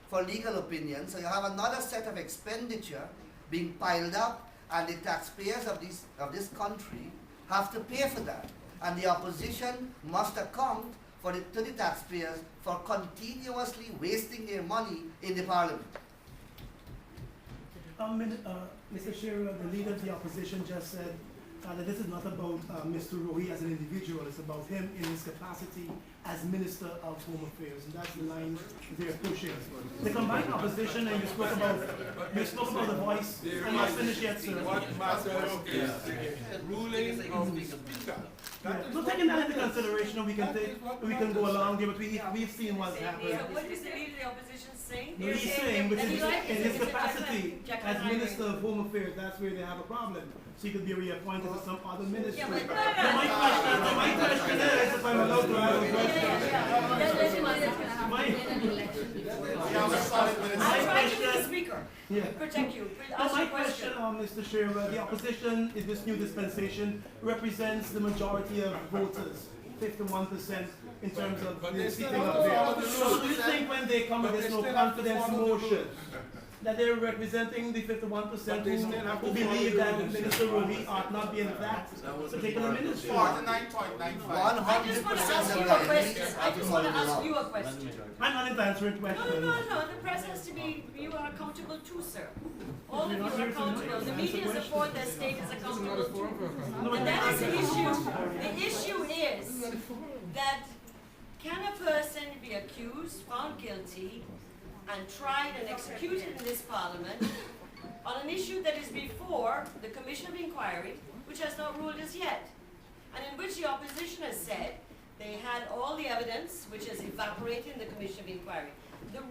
for legal opinion. So you have another set of expenditure being piled up, and the taxpayers of this country have to pay for that. And the opposition must account to the taxpayers for continuously wasting their money in the parliament. Mr. Shearer, the leader of the opposition just said that this is not about Mr. Rohi as an individual, it's about him in his capacity as Minister of Home Affairs, and that's the line they're pushing. The combined opposition, and you spoke about the voice. I'm not finished yet, sir. What matters is the ruling of the speaker. So taking that into consideration, we can go along there, but we've seen what's happened. So what is the leader of the opposition saying? No, he's saying, which is in his capacity as Minister of Home Affairs, that's where they have a problem. So he could be reappointed to some other ministry. Yeah, my question is, if I'm allowed to have a question. I'll try to be the speaker. Protect you. Ask My your question. Mr. Shearer, the opposition in this new dispensation represents the majority of voters, 51% in terms of the seating of there. So do you think when they come with this no confidence motion, that they're representing the 51% who believe that Minister Rohi ought not be in that particular ministry? 49.95. I just want to ask you a question. I just want to ask you a question. I'm not answering questions. No. The press has to be, you are accountable too, sir. All of you are accountable. The media support that state is accountable too. And that is the issue. The issue is that can a person be accused, found guilty, and tried and executed in this parliament on an issue that is before the Commission of Inquiry, which has not ruled as yet, and in which the opposition has said they had all the evidence which has evaporated in the Commission of Inquiry. The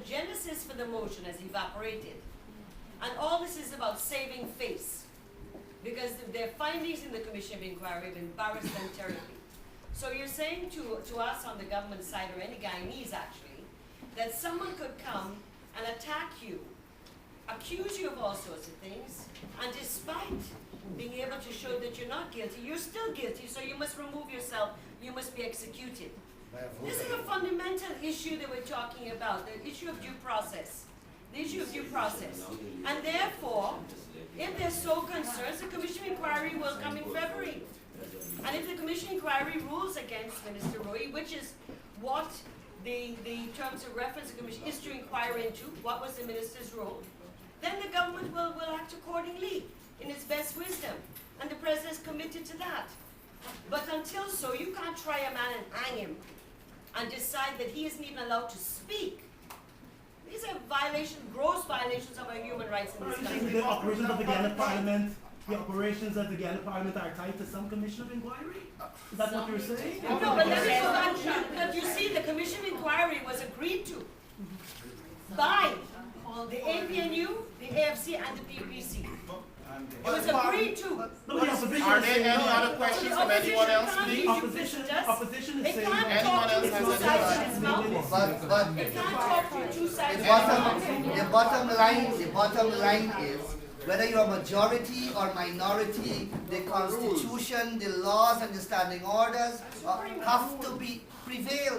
genesis for the motion has evaporated. And all this is about saving face, because their findings in the Commission of Inquiry have embarrassed them terribly. So you're saying to us on the government side, or any Guyanese actually, that someone could come and attack you, accuse you of all sorts of things, and despite being able to show that you're not guilty, you're still guilty, so you must remove yourself, you must be executed. This is a fundamental issue that we're talking about, the issue of due process. The issue of due process. And therefore, if they're so concerned, the Commission of Inquiry will come in February. And if the Commission of Inquiry rules against Minister Rohi, which is what the terms of reference of the Commission is to inquire into, what was the Minister's role, then the government will act accordingly in its best wisdom. And the President is committed to that. But until so, you can't try a man and hang him and decide that he isn't even allowed to speak. These are violations, gross violations of our human rights in this country. The operations of the Ghana Parliament, are tied to some Commission of Inquiry? Is that what you're saying? No, but let me go back. But you see, the Commission of Inquiry was agreed to by the APNU, the AFC, and the PPC. It was agreed to. Are there any other questions from anyone else, please? Opposition is It saying can't talk to two sides in its mouth. But It can't talk to two sides the in its mouth. bottom line is, whether you're majority or minority, the constitution, the laws and the standing orders have to prevail,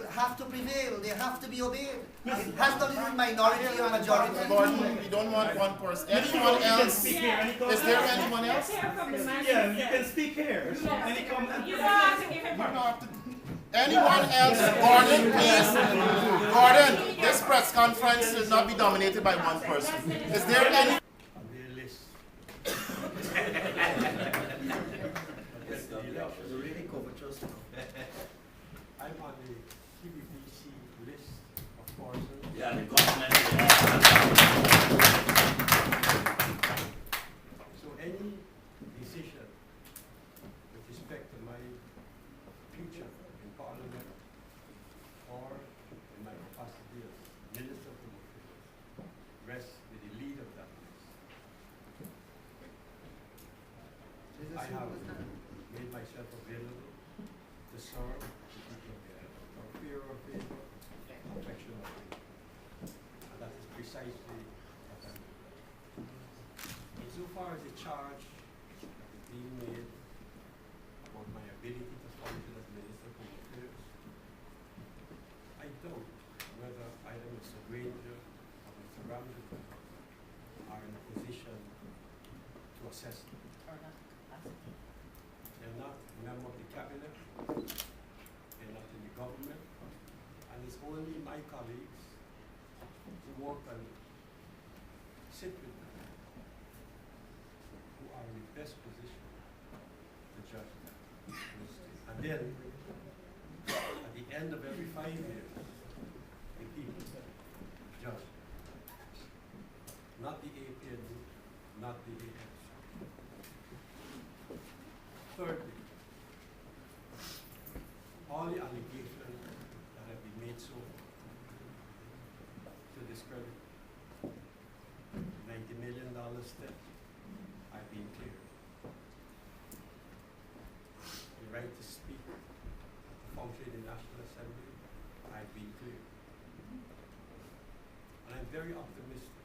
they have to be obeyed. It has to do with minority or majority. Gordon, we don't want one person. Anyone else? Is there anyone else? Yeah, you can speak here. Any comment? Anyone else? Gordon, please. Gordon, this press conference should not be dominated by one person. Is there any? I'm on the QBBC list of persons. Yeah, the government. So any decision with respect to my future in Parliament or in my capacity as Minister of Home Affairs rests with the lead of that list. I have made myself available to serve the people of Ghana for fear or favor, affection or favor. And that is precisely what I'm doing. Insofar as the charge that is being made about my ability to function as Minister of Home Affairs, I doubt whether either Mr. Granger examined are in a position to assess them. They're not a member of the cabinet, they're not in the government, and it's only my colleagues who work and sit with them who are in the best position to judge them. And then, at the end of every 5 years, the people judge. Not the APNU, not the AFC. Thirdly, all the allegations that have been made so far to discredit $90 million step, I've been clear. The right to speak, to function in the National Assembly, I've been clear. And I'm very optimistic